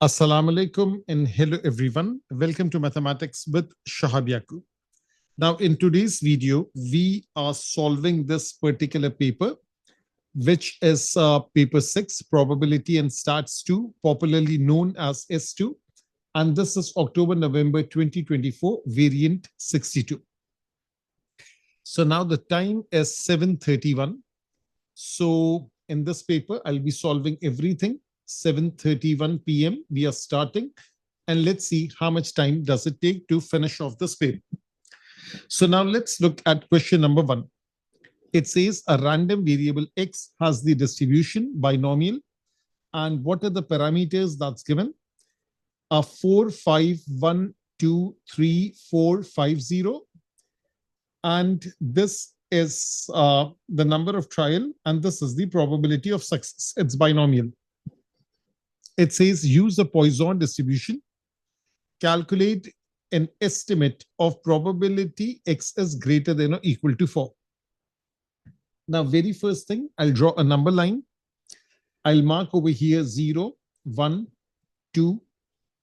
Assalamu alaikum and hello everyone. Welcome to Mathematics with Shahab Yaqub. Now, in today's video, we are solving this particular paper, which is paper 6, Probability and Stats 2, popularly known as S2. And this is October-November 2024, variant 62. So now the time is 7:31. So in this paper, I'll be solving everything. 7:31 p.m. we are starting, and let's see how much time does it take to finish off this paper. So now let's look at question number 1. It says a random variable x has the distribution binomial, and what are the parameters that's given? A 4, 5, 1, 2, 3, 4, 5, 0, and this is the number of trial, and this is the probability of success. It's binomial. It says use a Poisson distribution, calculate an estimate of probability x is greater than or equal to 4. Now, very first thing, I'll draw a number line. I'll mark over here 0, 1, 2,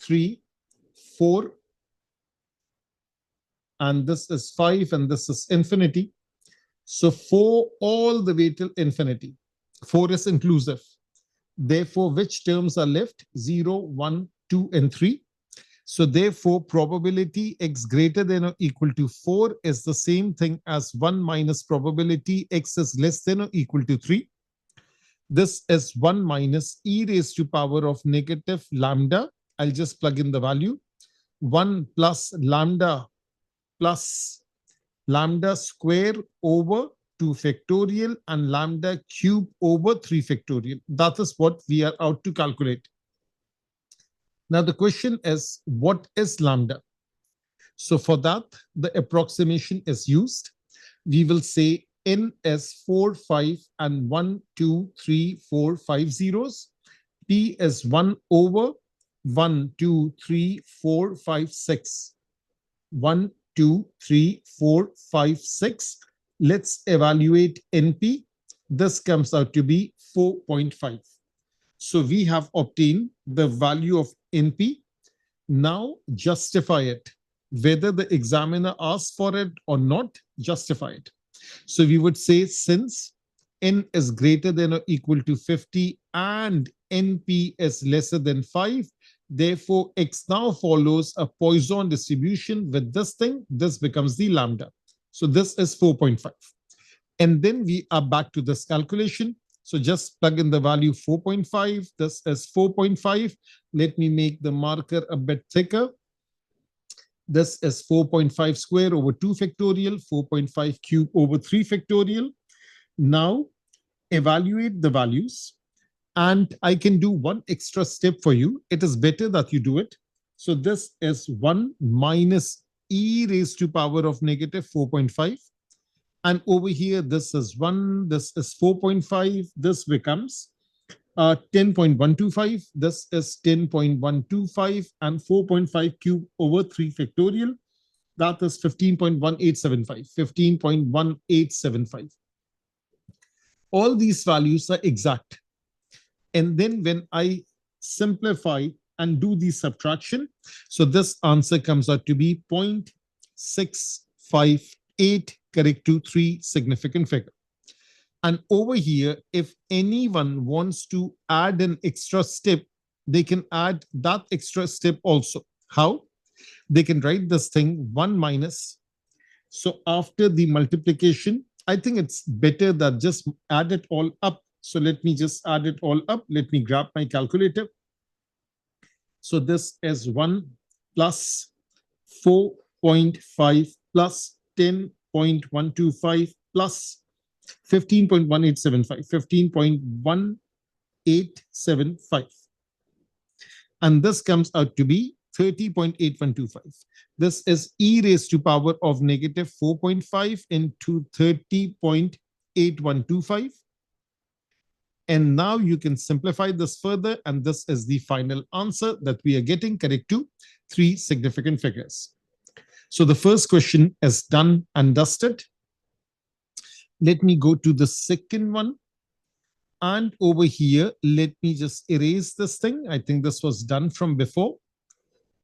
3, 4, and this is 5, and this is infinity. So 4 all the way till infinity. 4 is inclusive. Therefore, which terms are left? 0, 1, 2, and 3. So therefore, probability x greater than or equal to 4 is the same thing as 1 minus probability x is less than or equal to 3. This is 1 minus e raised to power of negative lambda. I'll just plug in the value. 1 plus lambda square over 2 factorial and lambda cube over 3 factorial. That is what we are out to calculate. Now the question is, what is lambda? So for that, the approximation is used. We will say n is 4, 5, and 1, 2, 3, 4, 5 zeros. P is 1 over 1, 2, 3, 4, 5, 6. 1, 2, 3, 4, 5, 6. Let's evaluate NP. This comes out to be 4.5. So we have obtained the value of NP. Now justify it. Whether the examiner asks for it or not, justify it. So we would say since n is greater than or equal to 50 and NP is lesser than 5, therefore x now follows a Poisson distribution with this thing. This becomes the lambda. So this is 4.5. And then we are back to this calculation. So just plug in the value 4.5. This is 4.5. Let me make the marker a bit thicker. This is 4.5 square over 2 factorial, 4.5 cube over 3 factorial. Now evaluate the values. And I can do one extra step for you. It is better that you do it. So this is 1 minus e raised to power of negative 4.5. And over here, this is 1, this is 4.5, this becomes 10.125, this is 10.125, and 4.5 cube over 3 factorial. That is 15.1875, 15.1875. All these values are exact. And then when I simplify and do the subtraction, so this answer comes out to be 0.658, correct to 3 significant figure. And over here, if anyone wants to add an extra step, they can add that extra step also. How? They can write this thing 1 minus. So after the multiplication, I think it's better that just add it all up. So let me just add it all up. Let me grab my calculator. So this is 1 plus 4.5 plus 10.125 plus 15.1875, 15.1875. And this comes out to be 30.8125. This is e raised to power of negative 4.5 into 30.8125. And now you can simplify this further, and this is the final answer that we are getting, correct to 3 significant figures. So the first question is done and dusted. Let me go to the second one. And over here, let me just erase this thing. I think this was done from before.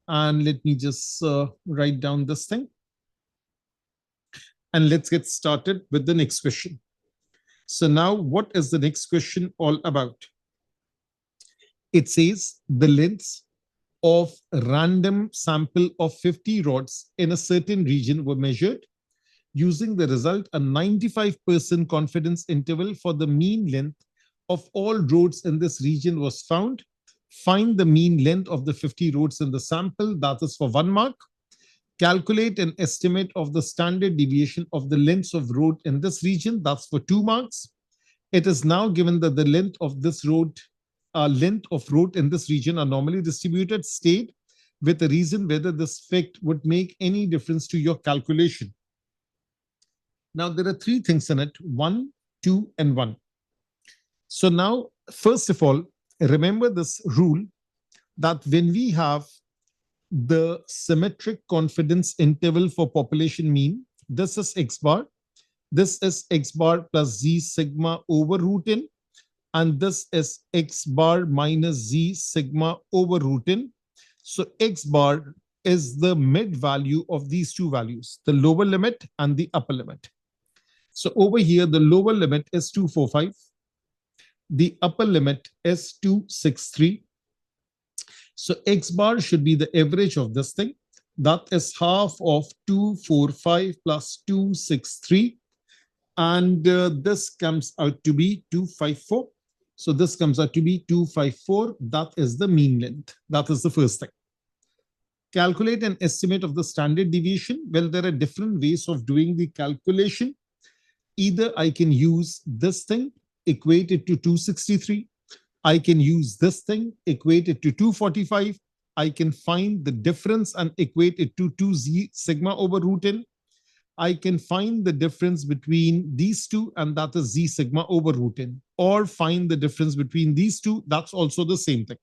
And let me just write down this thing. And let's get started with the next question. So now what is the next question all about? It says the lengths of random sample of 50 rods in a certain region were measured. Using the result, a 95% confidence interval for the mean length of all roads in this region was found. Find the mean length of the 50 roads in the sample, that is for 1 mark. Calculate an estimate of the standard deviation of the lengths of road in this region, that's for 2 marks. It is now given that the length of road in this region are normally distributed. State with a reason whether this fact would make any difference to your calculation. Now, there are 3 things in it, 1, 2, and 1. So now, first of all, remember this rule that when we have the symmetric confidence interval for population mean, this is X bar, this is X bar plus Z sigma over root N, and this is X bar minus Z sigma over root N. So X bar is the mid value of these 2 values, the lower limit and the upper limit. So over here, the lower limit is 245. The upper limit is 263. So X bar should be the average of this thing. That is half of 245 plus 263. And this comes out to be 254. So this comes out to be 254. That is the mean length. That is the first thing. Calculate an estimate of the standard deviation. Well, there are different ways of doing the calculation. Either I can use this thing, equate it to 263. I can use this thing, equate it to 245. I can find the difference and equate it to 2z sigma over root N. I can find the difference between these 2, and that is z sigma over root N. Or find the difference between these 2, that's also the same thing.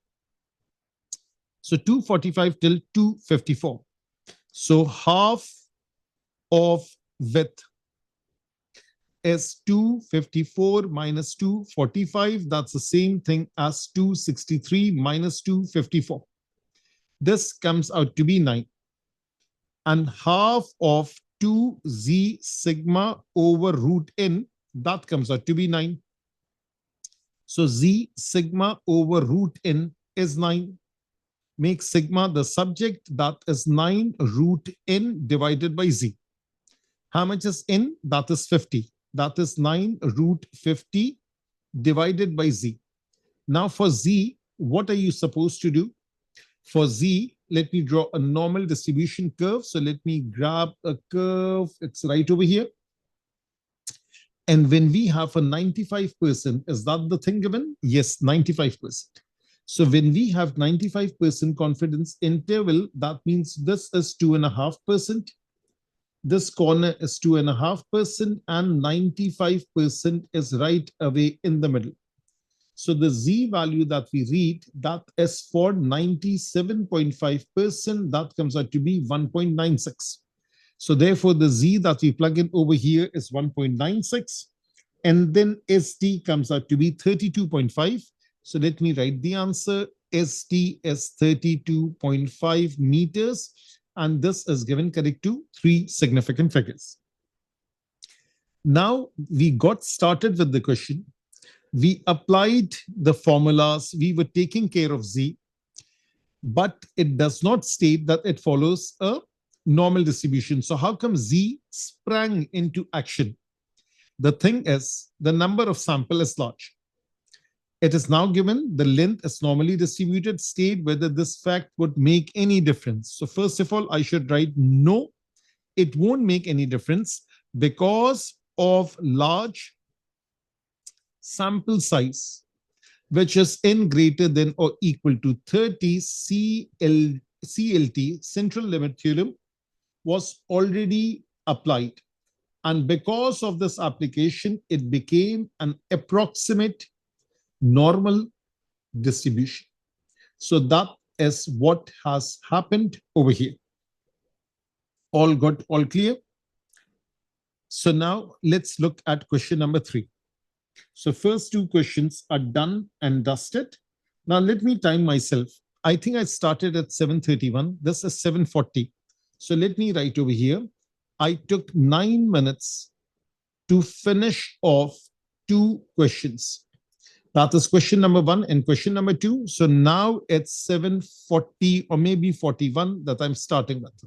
So 245 till 254. So half of width is 254 minus 245. That's the same thing as 263 minus 254. This comes out to be 9. And half of 2z sigma over root N, that comes out to be 9. So z sigma over root N is 9. Make sigma the subject, that is 9 root N divided by z. How much is N? That is 50. That is 9 root 50 divided by z. Now for z, what are you supposed to do? For z, let me draw a normal distribution curve. So let me grab a curve. It's right over here. And when we have a 95%, is that the thing given? Yes, 95%. So when we have 95% confidence interval, that means this is 2.5%. This corner is 2.5%, and 95% is right away in the middle. So the z value that we read, that is for 97.5%, that comes out to be 1.96. So therefore, the z that we plug in over here is 1.96. And then ST comes out to be 32.5. So let me write the answer. ST is 32.5 meters. And this is given correct to 3 significant figures. Now we got started with the question. We applied the formulas. We were taking care of z, but it does not state that it follows a normal distribution. So how come z sprang into action? The thing is, the number of sample is large. It is now given the length is normally distributed. State whether this fact would make any difference. So first of all, I should write no, it won't make any difference because of large sample size, which is n greater than or equal to 30. CLT, central limit theorem, was already applied. And because of this application, it became an approximate normal distribution. So that is what has happened over here. All good, all clear? So now let's look at question number 3. So first two questions are done and dusted. Now let me time myself. I think I started at 7:31. This is 7:40. So let me write over here. I took 9 minutes to finish off two questions. That is question number one and question number two. So now it's 7:40 or maybe 41 that I'm starting with.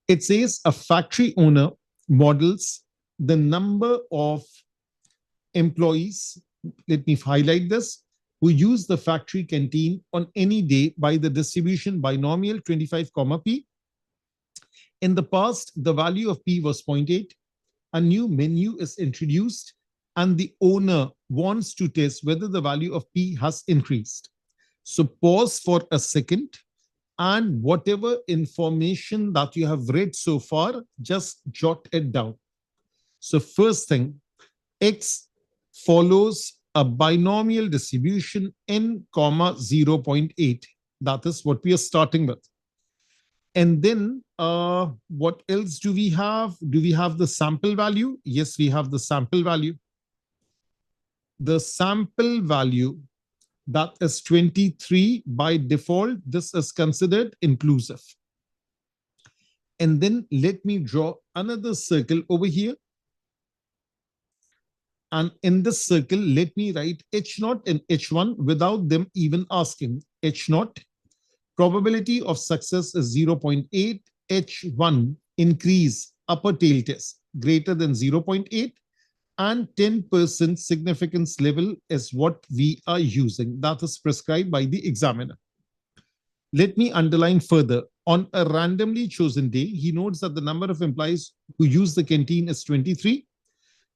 It says a factory owner models the number of employees, let me highlight this, who use the factory canteen on any day by the distribution binomial 25, P. In the past, the value of P was 0.8. A new menu is introduced and the owner wants to test whether the value of P has increased. So pause for a second and whatever information that you have read so far, just jot it down. So first thing, X follows a binomial distribution n, 0.8. That is what we are starting with. And then what else do we have? Do we have the sample value? Yes, we have the sample value. The sample value, that is 23 by default. This is considered inclusive. And then let me draw another circle over here. And in this circle, let me write H0 and H1 without them even asking. H0, probability of success is 0.8. H1, increase upper tail test greater than 0.8. And 10% significance level is what we are using. That is prescribed by the examiner. Let me underline further. On a randomly chosen day, he notes that the number of employees who use the canteen is 23.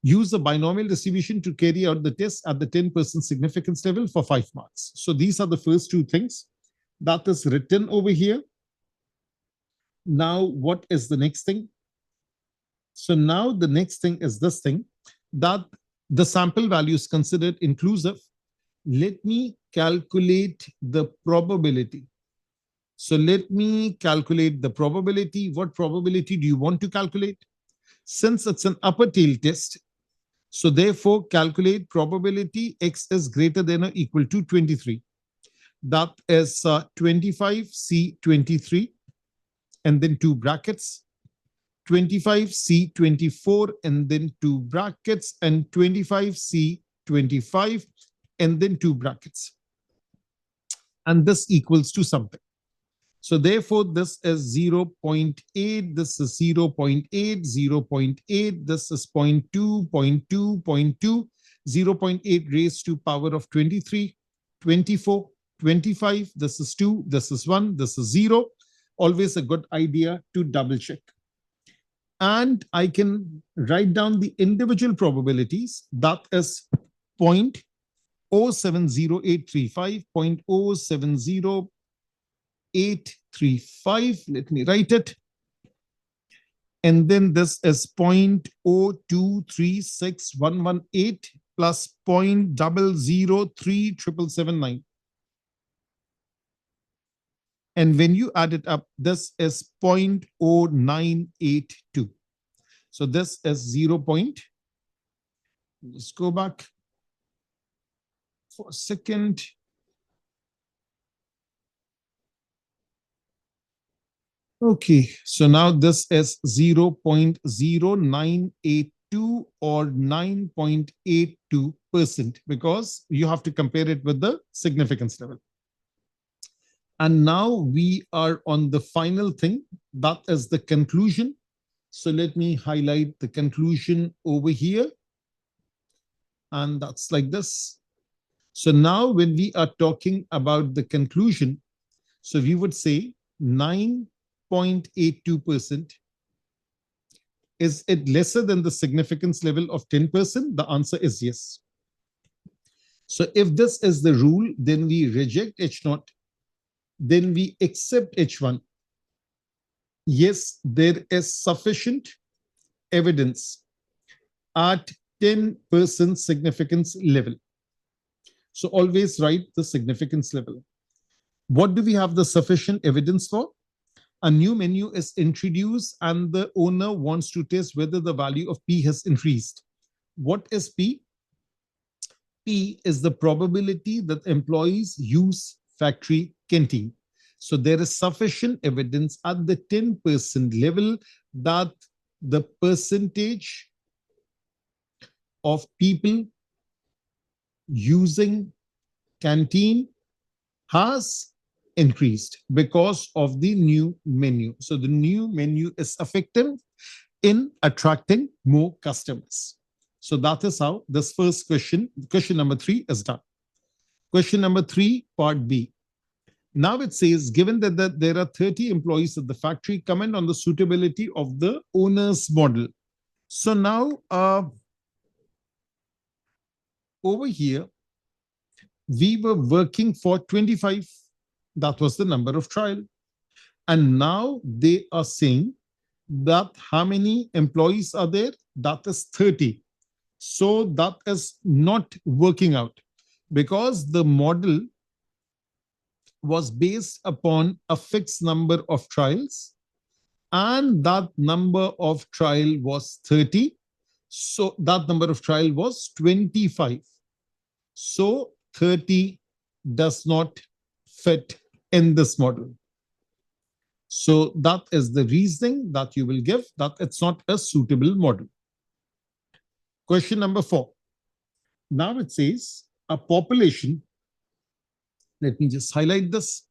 Use the binomial distribution to carry out the test at the 10% significance level for 5 marks. So these are the first two things that is written over here. Now, what is the next thing? So now the next thing is this thing, that the sample value is considered inclusive. Let me calculate the probability. So let me calculate the probability. What probability do you want to calculate? Since it's an upper tail test, so therefore calculate probability X is greater than or equal to 23. That is 25C23 and then two brackets, 25C24 and then two brackets, and 25C25 and then two brackets. And this equals to something. So therefore, this is 0.8, this is 0.8, 0.8, this is 0.2, 0.2, 0.2, 0.8 raised to power of 23, 24, 25, this is 2, this is 1, this is 0. Always a good idea to double check. And I can write down the individual probabilities. That is 0.070835, 0.070835. Let me write it. And then this is 0.0236118 plus 0.003779. And when you add it up, this is 0.0982. So this is 0. Let's go back for a second. Okay, so now this is 0.0982 or 9.82% because you have to compare it with the significance level. And now we are on the final thing, that is the conclusion. So let me highlight the conclusion over here. And that's like this. So now when we are talking about the conclusion, so we would say 9.82%. Is it lesser than the significance level of 10%? The answer is yes. So if this is the rule, then we reject H0. Then we accept H1. Yes, there is sufficient evidence at 10% significance level. So always write the significance level. What do we have the sufficient evidence for? A new menu is introduced and the owner wants to test whether the value of P has increased. What is P? P is the probability that employees use factory canteen. So there is sufficient evidence at the 10% level that the percentage of people using canteen has increased because of the new menu. So the new menu is effective in attracting more customers. So that is how this first question number 3 is done. Question number 3, part B. Now it says, given that there are 30 employees at the factory, comment on the suitability of the owner's model. So now over here, we were working for 25. That was the number of trial. And now they are saying that how many employees are there? That is 30. So that is not working out because the model was based upon a fixed number of trials and that number of trial was 30. So that number of trial was 25. So 30 does not fit in this model. So that is the reasoning that you will give, that it's not a suitable model. Question number 4. Now it says a population. Let me just highlight this.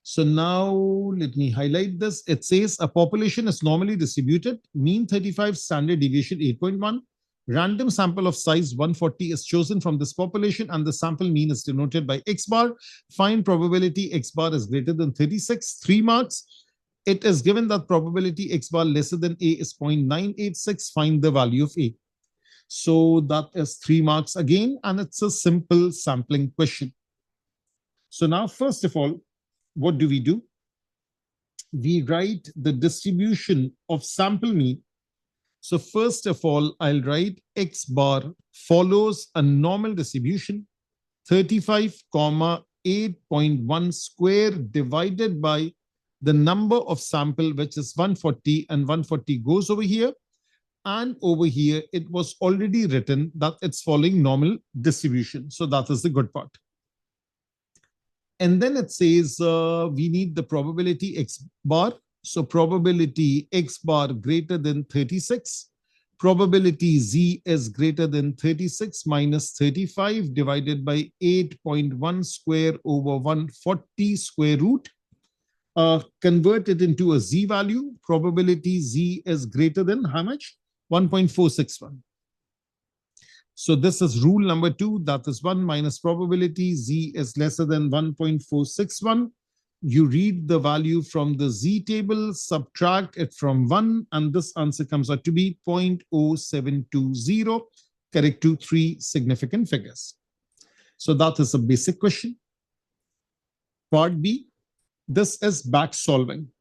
So now let me highlight this. It says a population is normally distributed, mean 35, standard deviation 8.1. Random sample of size 140 is chosen from this population and the sample mean is denoted by X bar. Find probability X bar is greater than 36, 3 marks. It is given that probability X bar lesser than A is 0.986. Find the value of A. So that is 3 marks again, and it's a simple sampling question. So now, first of all, what do? We write the distribution of sample mean. So first of all, I'll write X bar follows a normal distribution, 35, 8.1 square divided by the number of sample, which is 140, and 140 goes over here. And over here, it was already written that it's following normal distribution. So that is the good part. And then it says we need the probability X bar. So probability X bar greater than 36. Probability Z is greater than 36 minus 35 divided by 8.1 square over 140 square root. Convert it into a Z value. Probability Z is greater than how much? 1.461. So this is rule number 2. That is 1 minus probability Z is lesser than 1.461. You read the value from the Z table, subtract it from 1, and this answer comes out to be 0.0720, correct to 3 significant figures. So that is a basic question. Part B, this is back solving.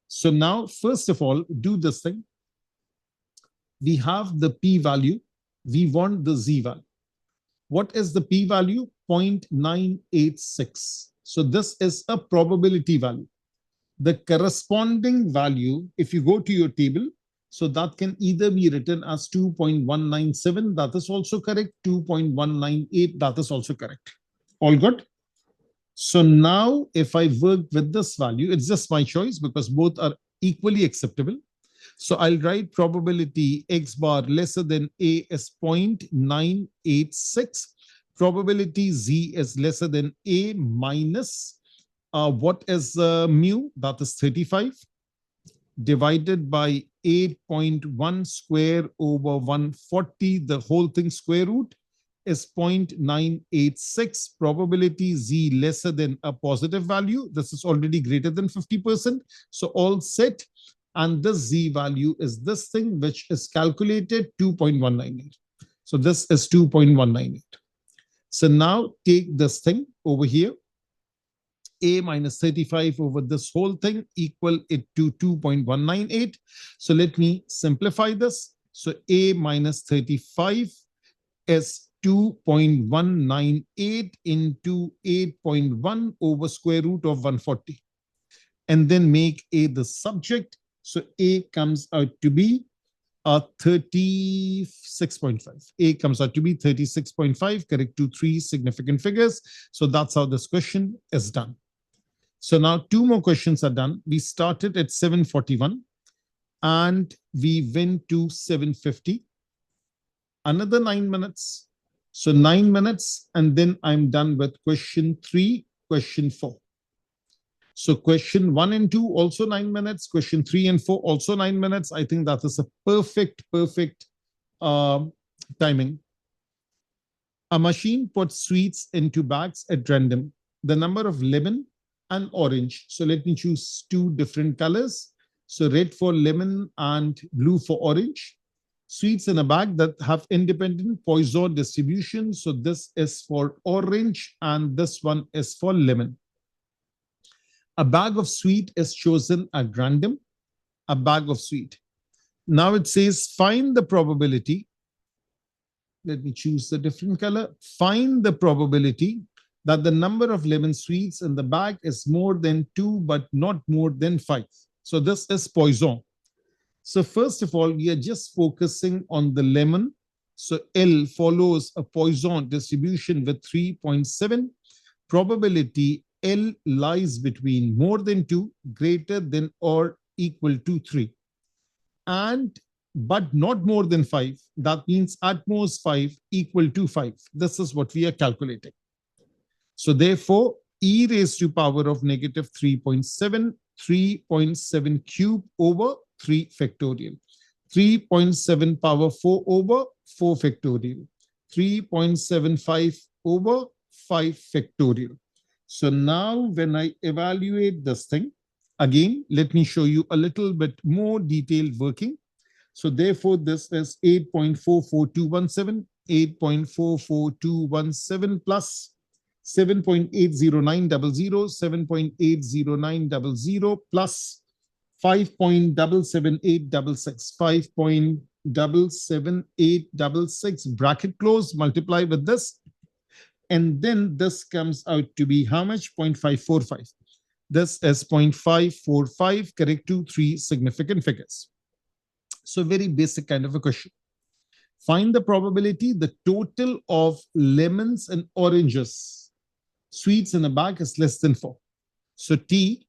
So now, first of all, do this thing. We have the P value. We want the Z value. What is the P value? 0.986. So this is a probability value. The corresponding value, if you go to your table, so that can either be written as 2.197, that is also correct, 2.198, that is also correct. All good? So now if I work with this value, it's just my choice because both are equally acceptable. So I'll write probability X bar lesser than A is 0.986. Probability Z is lesser than A minus what is mu? That is 35 divided by 8.1 square over 140. The whole thing square root is 0.986. Probability Z lesser than a positive value. This is already greater than 50%. So all set. And the Z value is this thing, which is calculated 2.198. So this is 2.198. So now take this thing over here, A minus 35 over this whole thing, equal it to 2.198. So let me simplify this. So A minus 35 is 2.198 into 8.1 over square root of 140. And then make A the subject. So A comes out to be 36.5. A comes out to be 36.5, correct to three significant figures. So that's how this question is done. So now two more questions are done. We started at 741 and we went to 750. Another 9 minutes. So 9 minutes, and then I'm done with question 3, question 4. So question 1 and 2, also 9 minutes. Question 3 and 4, also 9 minutes. I think that is a perfect timing. A machine puts sweets into bags at random. The number of lemon and orange. So let me choose two different colors. So red for lemon and blue for orange. Sweets in a bag that have independent Poisson distribution. So this is for orange and this one is for lemon. A bag of sweet is chosen at random. A bag of sweet. Now it says find the probability. Let me choose a different color. Find the probability that the number of lemon sweets in the bag is more than 2, but not more than 5. So this is Poisson. So first of all, we are just focusing on the lemon. So L follows a Poisson distribution with 3.7. Probability L lies between more than 2, greater than or equal to 3. And but not more than 5. That means at most 5 equal to 5. This is what we are calculating. So therefore, e raised to power of negative 3.7, 3.7 cube over 3 factorial. 3.7 power 4 over 4 factorial. 3.75 over 5 factorial. So now when I evaluate this thing, again, let me show you a little bit more detailed working. So therefore, this is 8.44217, 8.44217 plus 7.80900, 7.80900 plus 5.77866, 5.77866, bracket close, multiply with this. And then this comes out to be how much? 0.545. This is 0.545, correct to three significant figures. So very basic kind of a question. Find the probability the total of lemons and oranges, sweets in a bag is less than 4. So T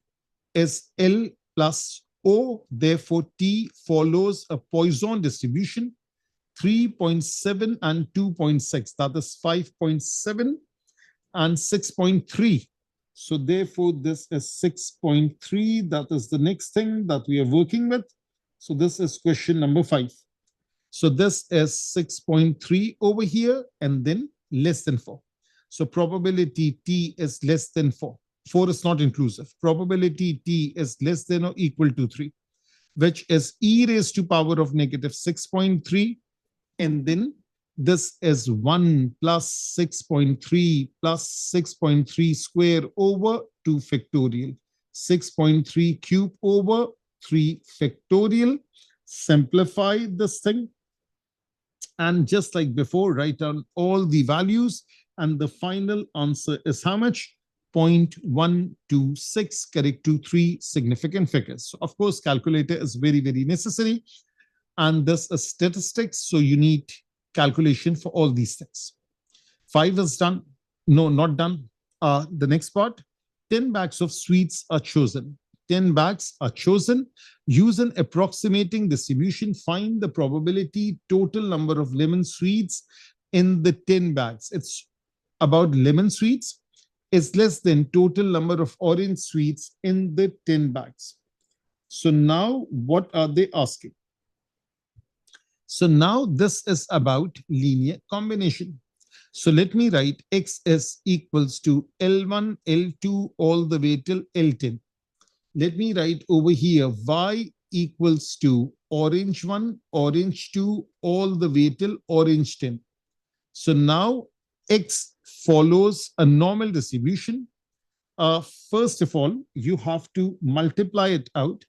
is L plus O. Therefore, T follows a Poisson distribution, 3.7 and 2.6. That is 5.7 and 6.3. So therefore, this is 6.3. That is the next thing that we are working with. So this is question number 5. So this is 6.3 over here and then less than 4. So probability T is less than 4. 4 is not inclusive. Probability T is less than or equal to 3, which is e raised to power of negative 6.3. And then this is 1 plus 6.3 plus 6.3 square over 2 factorial. 6.3 cube over 3 factorial. Simplify this thing. And just like before, write down all the values. And the final answer is how much? 0.126, correct to three significant figures. So of course, calculator is very, very necessary. And this is statistics. So you need calculation for all these things. 5 is done. No, not done. The next part, 10 bags of sweets are chosen. 10 bags are chosen. Use an approximating distribution. Find the probability total number of lemon sweets in the 10 bags. It's about lemon sweets is less than total number of orange sweets in the 10 bags. So now what are they asking? So now this is about linear combination. So let me write X is equals to L1, L2 all the way till L10. Let me write over here Y equals to orange 1, orange 2 all the way till orange 10. So now X follows a normal distribution. First of all, you have to multiply it out.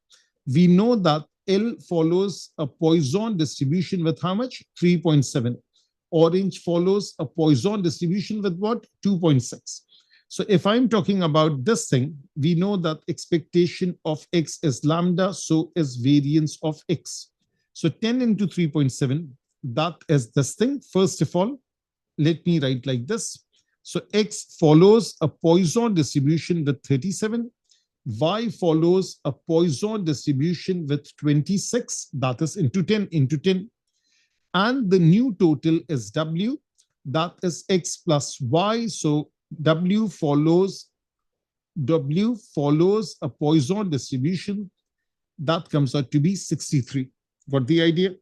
We know that L follows a Poisson distribution with how much? 3.7. Orange follows a Poisson distribution with what? 2.6. So if I'm talking about this thing, we know that expectation of X is lambda, so is variance of X. So 10 into 3.7, that is this thing. First of all, let me write like this. So X follows a Poisson distribution with 37. Y follows a Poisson distribution with 26, that is into 10 into 10. And the new total is W, that is X plus Y. So W follows a Poisson distribution that comes out to be 63. Got the idea?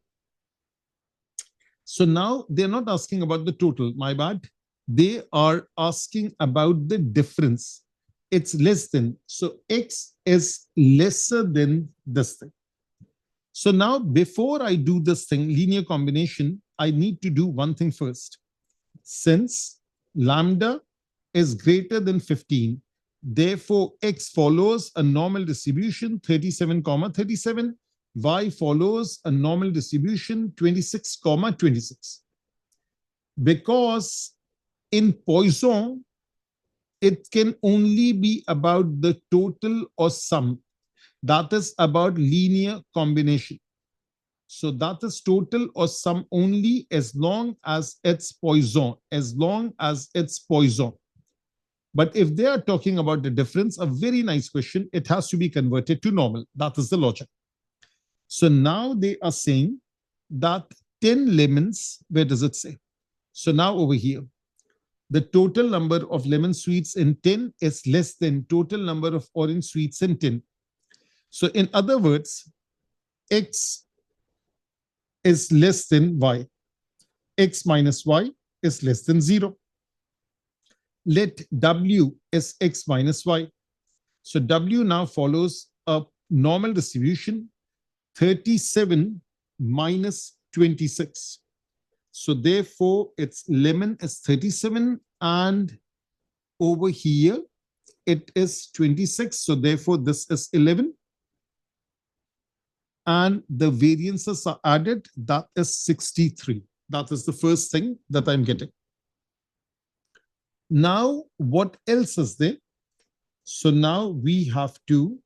So now they're not asking about the total, my bad. They are asking about the difference. It's less than. So X is lesser than this thing. So now before I do this thing, linear combination, I need to do one thing first. Since lambda is greater than 15, therefore X follows a normal distribution 37, 37. Y follows a normal distribution 26, 26. Because in Poisson, it can only be about the total or sum. That is about linear combination. So that is total or sum only as long as it's Poisson, But if they are talking about the difference, a very nice question, it has to be converted to normal. That is the logic. So now they are saying that 10 lemons, where does it say? So now over here, the total number of lemon sweets in 10 is less than total number of orange sweets in 10. So in other words, X is less than Y. X minus Y is less than 0. Let W is X minus Y. So W now follows a normal distribution, 37 minus 26. So therefore, its lemon is 37 and over here, it is 26. So therefore, this is 11. And the variances are added, that is 63. That is the first thing that I'm getting. Now, what else is there? So now we have to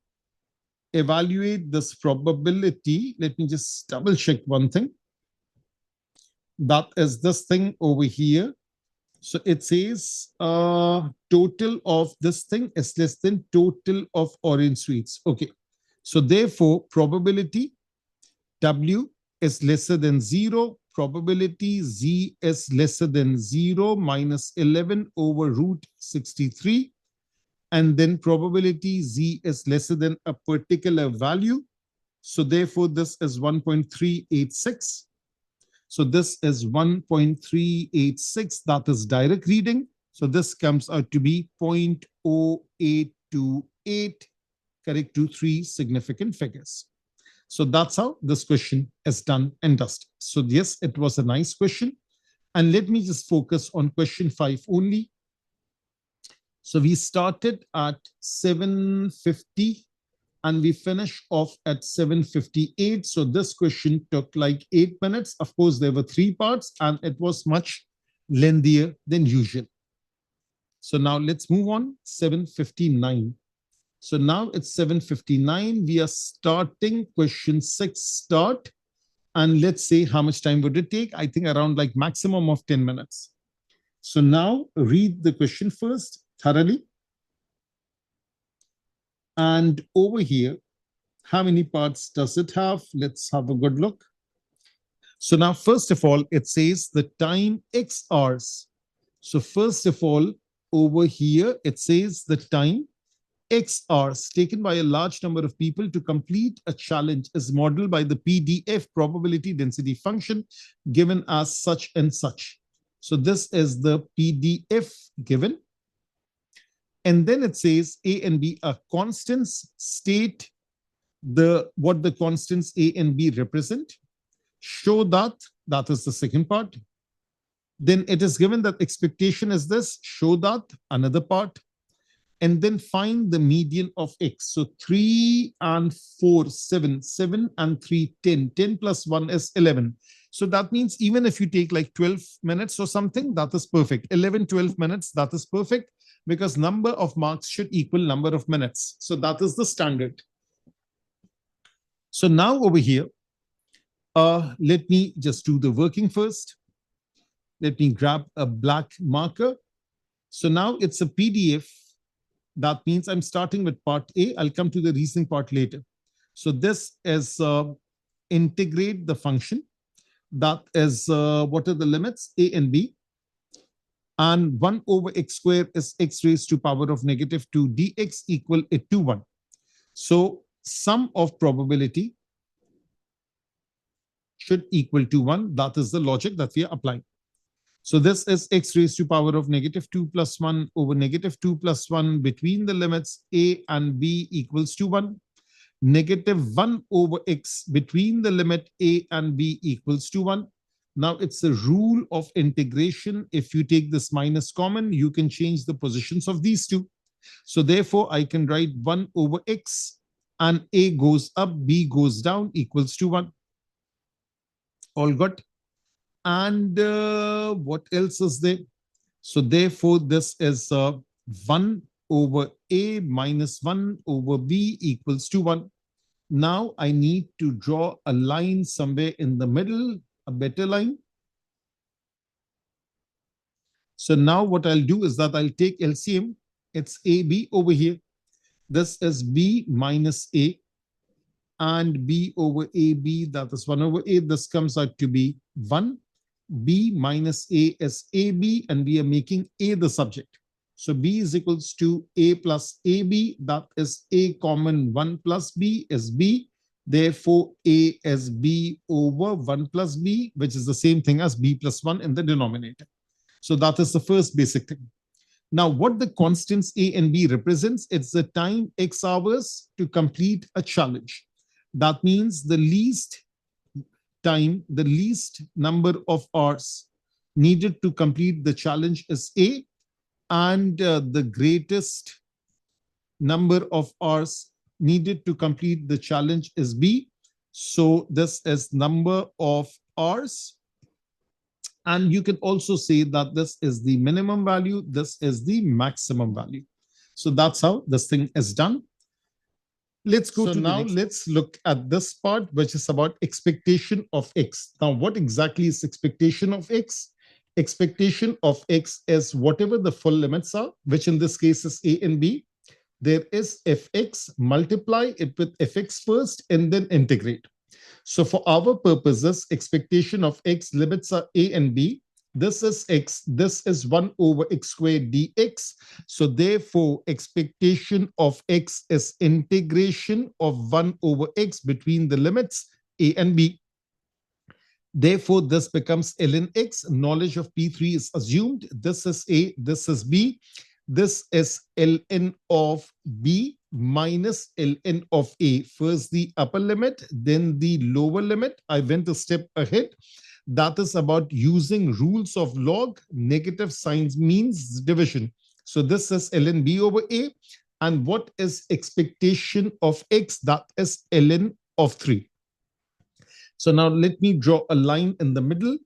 evaluate this probability. Let me just double check one thing. That is this thing over here. So it says total of this thing is less than total of orange sweets. Okay. So therefore, probability W is lesser than 0. Probability Z is lesser than 0 minus 11 over root 63. And then probability Z is lesser than a particular value. So therefore, this is 1.386. So this is 1.386. That is direct reading. So this comes out to be 0.0828, correct to 3 significant figures. So that's how this question is done and dusted. So yes, it was a nice question. And let me just focus on question 5 only. So we started at 750 and we finished off at 758. So this question took like 8 minutes. Of course, there were 3 parts and it was much lengthier than usual. So now let's move on. 759. So now it's 7:59. We are starting question 6 start. And let's say how much time would it take? I think around like maximum of 10 minutes. So now read the question first thoroughly. And over here, how many parts does it have? Let's have a good look. So now, first of all, it says the time X hours. So first of all, over here, it says the time X hours taken by a large number of people to complete a challenge is modeled by the PDF probability density function given as such and such. So this is the PDF given. And then it says A and B are constants. State what the constants A and B represent. Show that is the second part. Then it is given that expectation is this. Show that, another part. And then find the median of X. So 3 and 4, 7, 7 and 3, 10. 10 plus 1 is 11. So that means even if you take like 12 minutes or something, that is perfect. 11, 12 minutes, that is perfect because number of marks should equal number of minutes. So that is the standard. So now over here, Let me just do the working first. Let me grab a black marker. So now it's a PDF. That means I'm starting with part A. I'll come to the reasoning part later. So this is integrate the function. That is what are the limits? A and B. And 1 over x squared is x raised to power of -2 dx equal it to 1. So sum of probability should equal to 1. That is the logic that we are applying. So this is x raised to power of -2 plus 1 over -2 plus 1 between the limits a and b equals to 1. -1 over x between the limit a and b equals to 1. Now it's a rule of integration. If you take this minus common, you can change the positions of these two. So therefore, I can write 1 over x and a goes up, b goes down equals to 1. All good. And what else is there? So therefore, this is 1 over a minus 1 over b equals to 1. Now I need to draw a line somewhere in the middle, a better line. So now what I'll do is that I'll take LCM. It's AB over here. This is B minus A and B over AB, that is 1 over A. This comes out to be 1. B minus A is AB and we are making A the subject. So B is equals to A plus AB, that is A common 1 plus B is B. Therefore, A is B over 1 plus B, which is the same thing as B plus 1 in the denominator. So that is the first basic thing. Now, what the constants A and B represents, it's the time X hours to complete a challenge. That means the least time, the least number of hours needed to complete the challenge is A, and the greatest number of hours needed to complete the challenge is B. So this is number of hours. And you can also say that this is the minimum value, this is the maximum value. So that's how this thing is done. Let's go to now let's look at this part, which is about expectation of X. Now, what exactly is expectation of X? Expectation of X is whatever the full limits are, which in this case is A and B. There is fx, multiply it with fx first and then integrate. So for our purposes, expectation of X limits are A and B. This is X. This is 1 over x squared dx. So therefore, expectation of X is integration of 1 over x between the limits A and B. Therefore, this becomes ln x. Knowledge of P3 is assumed. This is A, this is B. This is ln of B minus ln of A. First the upper limit, then the lower limit. I went a step ahead. That is about using rules of log. Negative signs means division. So this is ln B over A. And what is expectation of X? That is ln of 3. So now let me draw a line in the middle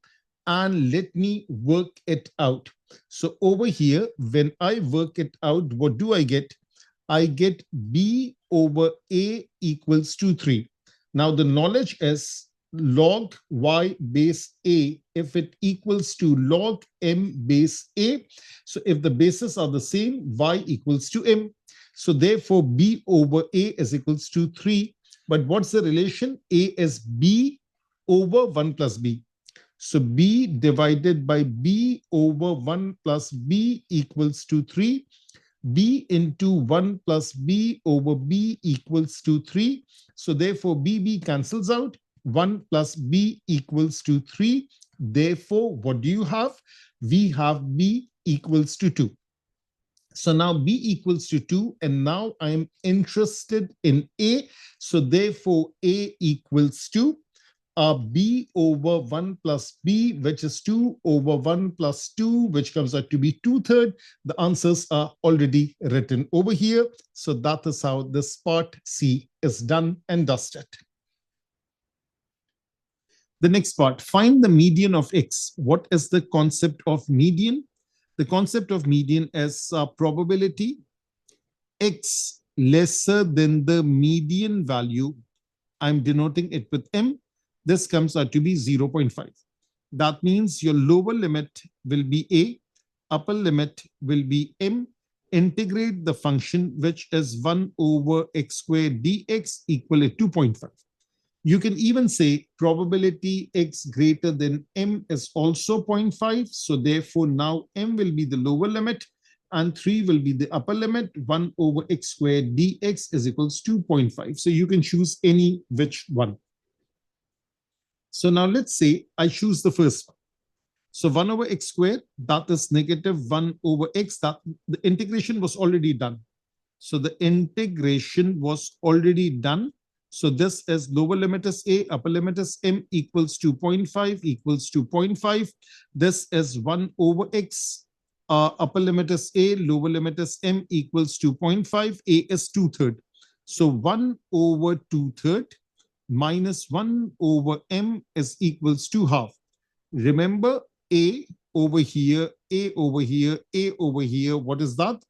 and let me work it out. So over here, when I work it out, what do I get? I get B over A equals to 3. Now the knowledge is log y base A if it equals to log m base A. So if the bases are the same, y equals to m. So therefore, B over A is equals to 3. But what's the relation? A is B over 1 plus B. So B divided by B over 1 plus B equals to 3. B into 1 plus B over B equals to 3. So therefore, B cancels out. 1 plus B equals to 3. Therefore, what do you have? We have B equals to 2. So now B equals to 2, and now I'm interested in A. So therefore, A equals to B over 1 plus B, which is 2 over 1 plus 2, which comes out to be 2/3. The answers are already written over here. So that is how this part C is done and dusted. The next part, find the median of X. What is the concept of median? The concept of median is probability X lesser than the median value. I'm denoting it with M. this comes out to be 0.5. That means your lower limit will be a, upper limit will be m. Integrate the function, which is 1 over x squared dx equal to 2.5. You can even say probability x greater than m is also 0.5. So therefore, now m will be the lower limit and 3 will be the upper limit. 1 over x squared dx is equals to 2.5. So you can choose any which one. So now let's say I choose the first one. So 1 over x squared, that is negative 1 over x. That the integration was already done. So the integration was already done. So this is lower limit is a, upper limit is m equals 2.5 equals 2.5. This is 1 over x. Upper limit is a, lower limit is m equals 2.5. A is 2/3. So 1 over 2/3 minus 1 over m is equals to half. Remember, a over here, a over here, a over here. What is that?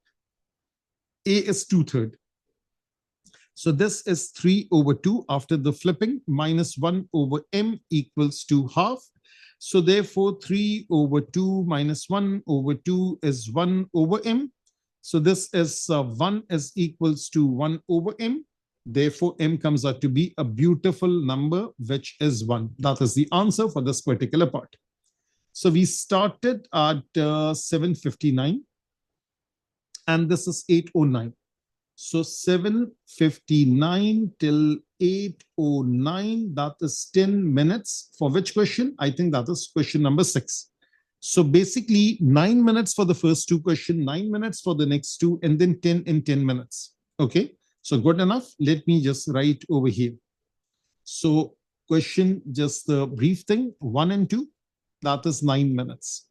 A is 2/3. So this is 3 over 2 after the flipping minus 1 over m equals to half. So therefore, 3 over 2 minus 1 over 2 is 1 over m. So this is 1 is equals to 1 over m. Therefore, m comes out to be a beautiful number, which is 1. That is the answer for this particular part. So we started at 7:59 and this is 8:09. So 7:59 till 8:09, that is 10 minutes. For which question? I think that is question number 6. So basically 9 minutes for the first two questions, 9 minutes for the next two, and then 10 in 10 minutes. Okay, so good enough. Let me just write over here. So question, just the brief thing, 1 and 2, that is 9 minutes.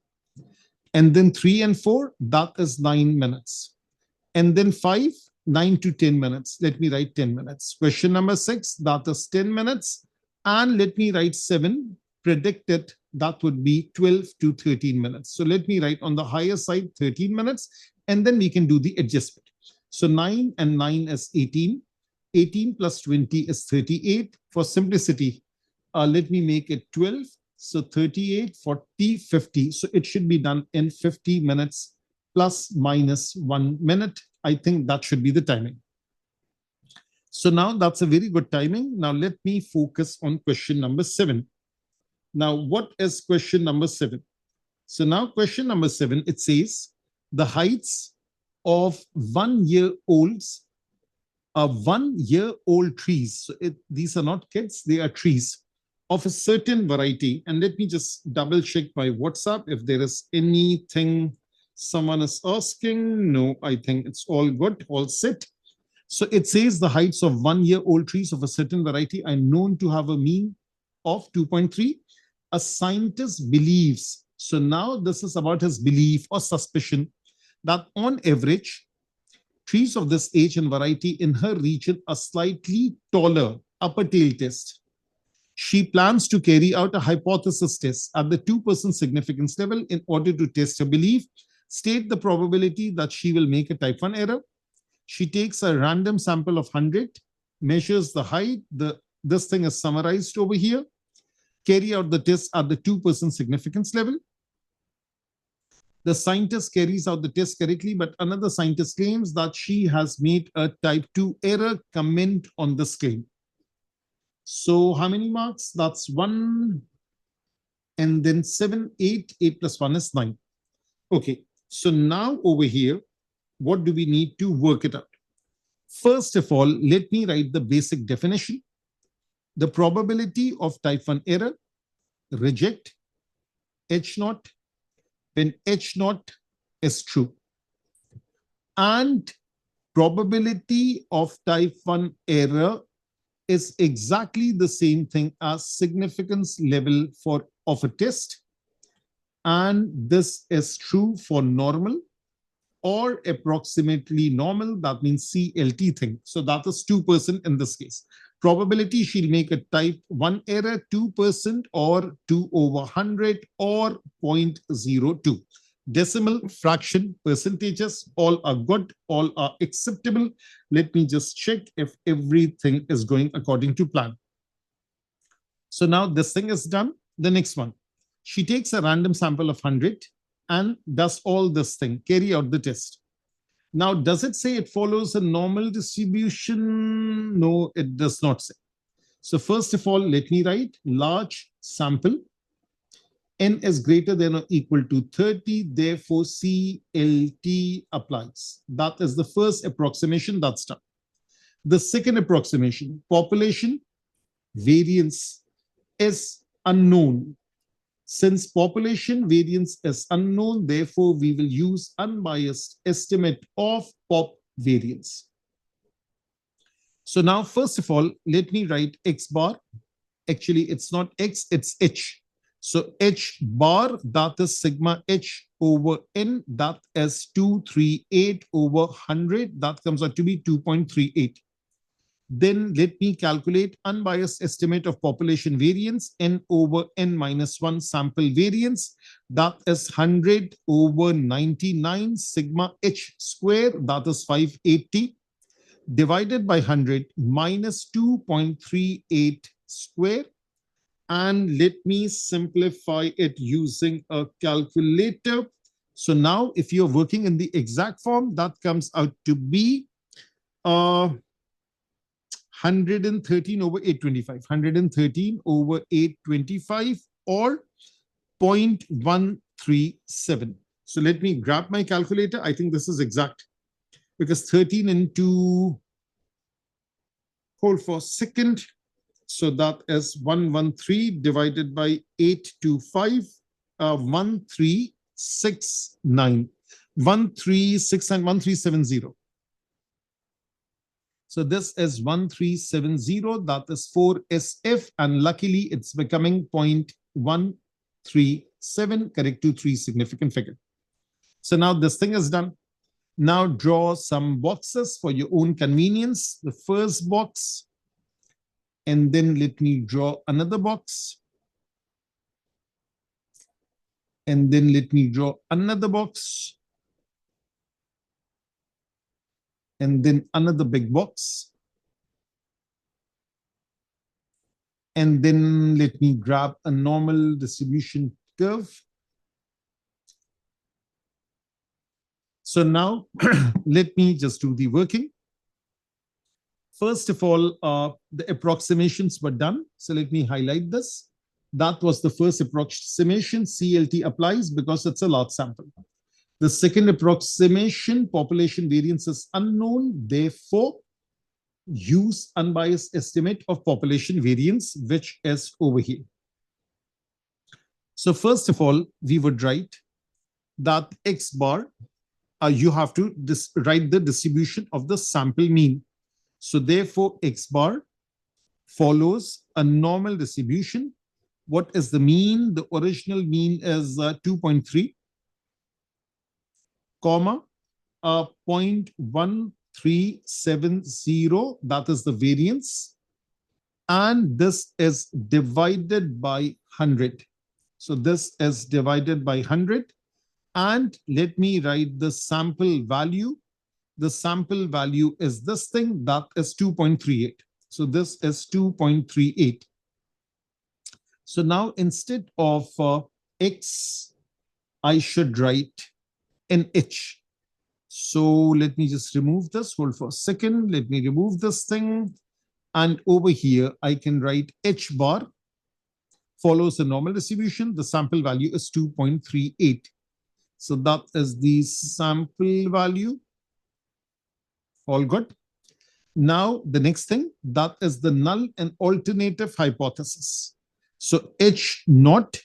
And then 3 and 4, that is 9 minutes. And then 5, 9 to 10 minutes. Let me write 10 minutes. Question number 6, that is 10 minutes. And let me write 7, predicted, that would be 12 to 13 minutes. So let me write on the higher side 13 minutes, and then we can do the adjustment. So 9 and 9 is 18. 18 plus 20 is 38. For simplicity, let me make it 12. So 38, 40, 50. So it should be done in 50 minutes plus minus 1 minute. I think that should be the timing. So now that's a very good timing. Now let me focus on question number 7. Now, what is question number 7? So now question number 7, it says the heights of 1-year-olds are 1-year-old trees. So these are not kids, they are trees of a certain variety. And let me just double check my WhatsApp if there is anything someone is asking. No, I think it's all good, all set. So it says the heights of 1-year-old trees of a certain variety are known to have a mean of 2.3. A scientist believes, so now this is about his belief or suspicion, that on average, trees of this age and variety in her region are slightly taller, upper tail test. She plans to carry out a hypothesis test at the 2% significance level in order to test her belief. State the probability that she will make a type 1 error. She takes a random sample of 100, measures the height. This thing is summarized over here. Carry out the test at the 2% significance level. The scientist carries out the test correctly, but another scientist claims that she has made a type 2 error. Comment on this claim. So how many marks? That's 1 and then 7, 8. 8 plus 1 is 9. Okay, so now over here, what do we need to work it out? First of all, let me write the basic definition. The probability of type 1 error, reject H0 when H0 is true. And probability of type 1 error is exactly the same thing as significance level of a test. And this is true for normal or approximately normal. That means CLT thing. So that is 2% in this case. Probability she'll make a type 1 error 2% or 2 over 100 or 0.02. Decimal, fraction, percentages, all are good, all are acceptable. Let me just check if everything is going according to plan. So now this thing is done. The next one, she takes a random sample of 100 and does all this thing, carry out the test. Now, does it say it follows a normal distribution? No, it does not say. So first of all, let me write large sample. N is greater than or equal to 30, therefore CLT applies. That is the first approximation that's done. The second approximation, population variance is unknown. Since population variance is unknown, therefore we will use unbiased estimate of pop variance. So now, first of all, let me write X bar. Actually, it's not X, it's H. So H bar, that is sigma H over N, that is 238 over 100. That comes out to be 2.38. Then let me calculate unbiased estimate of population variance, N over N minus 1 sample variance. That is 100 over 99 sigma H square, that is 580, divided by 100 minus 2.38 square. And let me simplify it using a calculator. So now if you're working in the exact form, that comes out to be 113 over 825, 113 over 825 or 0.137. So let me grab my calculator. I think this is exact because 13 into, hold for a second. So that is 113 divided by 825, 1369, 1369, 1370. So this is 1370, that is 4 SF, and luckily it's becoming 0.137, correct to 3 significant figure. So now this thing is done. Now draw some boxes for your own convenience. The first box, and then let me draw another box. And then let me draw another box. And then another big box. And then let me grab a normal distribution curve. So now let me just do the working. First of all, the approximations were done. So let me highlight this. That was the first approximation. CLT applies because it's a large sample. The second approximation, population variance is unknown. Therefore, use unbiased estimate of population variance, which is over here. So first of all, we would write that X bar, you have to write the distribution of the sample mean. So therefore, X bar follows a normal distribution. What is the mean? The original mean is 2.3, comma, 0.1370, that is the variance. And this is divided by 100. So this is divided by 100. And let me write the sample value. The sample value is this thing, that is 2.38. So this is 2.38. So now instead of X, I should write an H. So let me just remove this. Hold for a second. Let me remove this thing. And over here, I can write H bar follows the normal distribution. The sample value is 2.38. So that is the sample value. All good. Now, the next thing, that is the null and alternative hypothesis. So H naught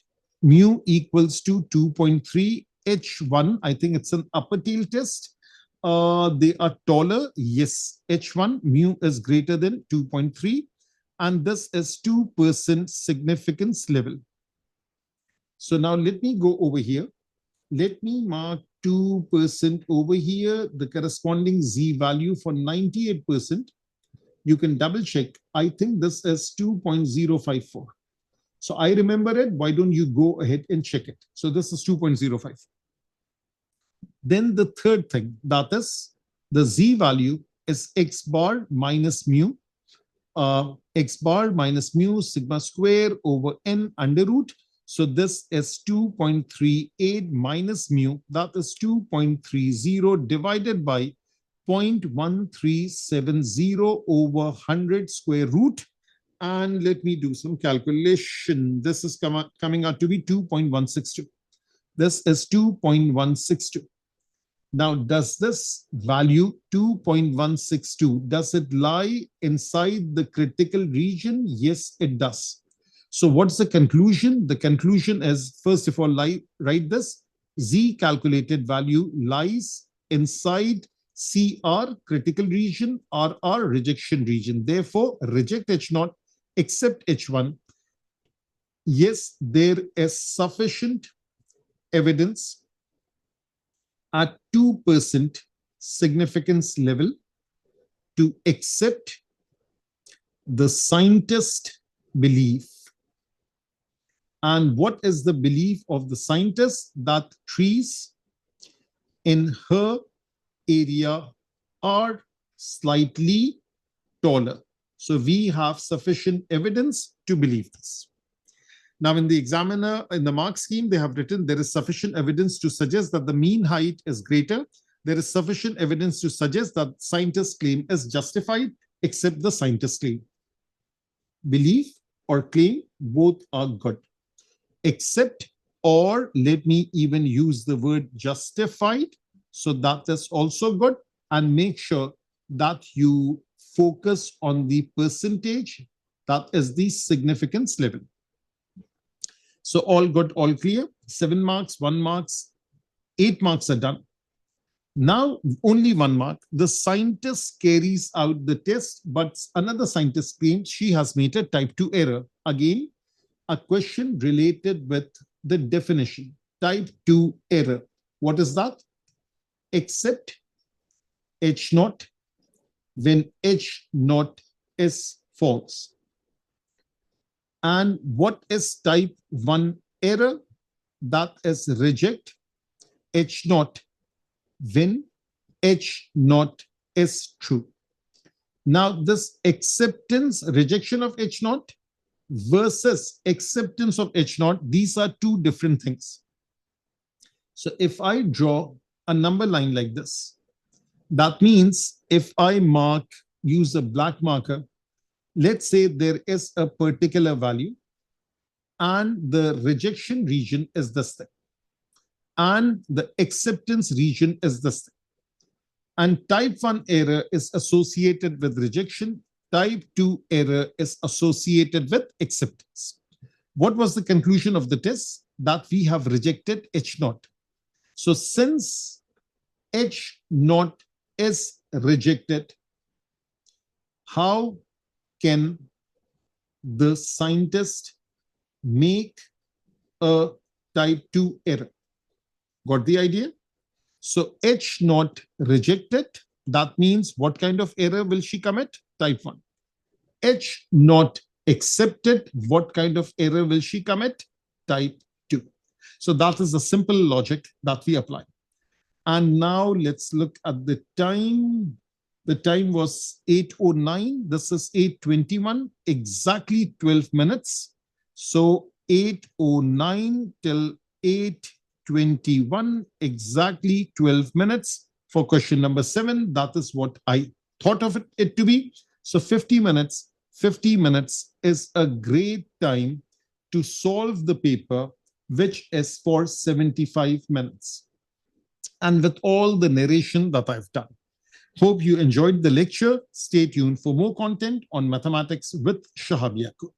mu equals to 2.3. H1, I think it's an upper tail test. They are taller. Yes, H1 mu is greater than 2.3. And this is 2% significance level. So now let me go over here. Let me mark 2% over here, the corresponding Z value for 98%. You can double check. I think this is 2.054. So I remember it. Why don't you go ahead and check it? So this is 2.05. Then the third thing, that is the Z value is X bar minus mu. x bar minus mu sigma square over n under root. So this is 2.38 minus mu, that is 2.30 divided by 0.1370 over 100 square root. And let me do some calculation. This is coming out to be 2.162. This is 2.162. Now, does this value 2.162, does it lie inside the critical region? Yes, it does. So what's the conclusion? The conclusion is, first of all, write this. Z calculated value lies inside CR, critical region, RR, rejection region. Therefore, reject H0, accept H1. Yes, there is sufficient evidence at 2% significance level to accept the scientist belief. And what is the belief of the scientist? That trees in her area are slightly taller. So we have sufficient evidence to believe this. Now, in the examiner, in the mark scheme, they have written there is sufficient evidence to suggest that the mean height is greater. There is sufficient evidence to suggest that scientist's claim is justified, except the scientist's claim. Belief or claim, both are good. Except, or let me even use the word justified. So that is also good. And make sure that you focus on the percentage, that is the significance level. So all good, all clear. 7 marks, 1 marks, 8 marks are done. Now only 1 mark. The scientist carries out the test, but another scientist claims she has made a type 2 error. Again, a question related with the definition. Type 2 error. What is that? Accept H0 when H0 is false. And what is type 1 error? That is reject H0 when H0 is true. Now, this acceptance, rejection of H0 versus acceptance of H0, these are two different things. So if I draw a number line like this, that means if I mark, use a black marker, let's say there is a particular value and the rejection region is this thing and the acceptance region is this thing. And type 1 error is associated with rejection. Type 2 error is associated with acceptance. What was the conclusion of the test? That we have rejected H0. So since H0 is rejected, how can the scientist make a type 2 error? Got the idea? So H0 rejected, that means what kind of error will she commit? Type 1. H0 accepted, what kind of error will she commit? Type 2. So that is the simple logic that we apply. And now let's look at the time. The time was 8:09. This is 8:21, exactly 12 minutes. So 8:09 till 8:21, exactly 12 minutes for question number 7. That is what I thought of it to be. So 50 minutes is a great time to solve the paper, which is for 75 minutes. And with all the narration that I've done. Hope you enjoyed the lecture. Stay tuned for more content on mathematics with Shahab Yaqub.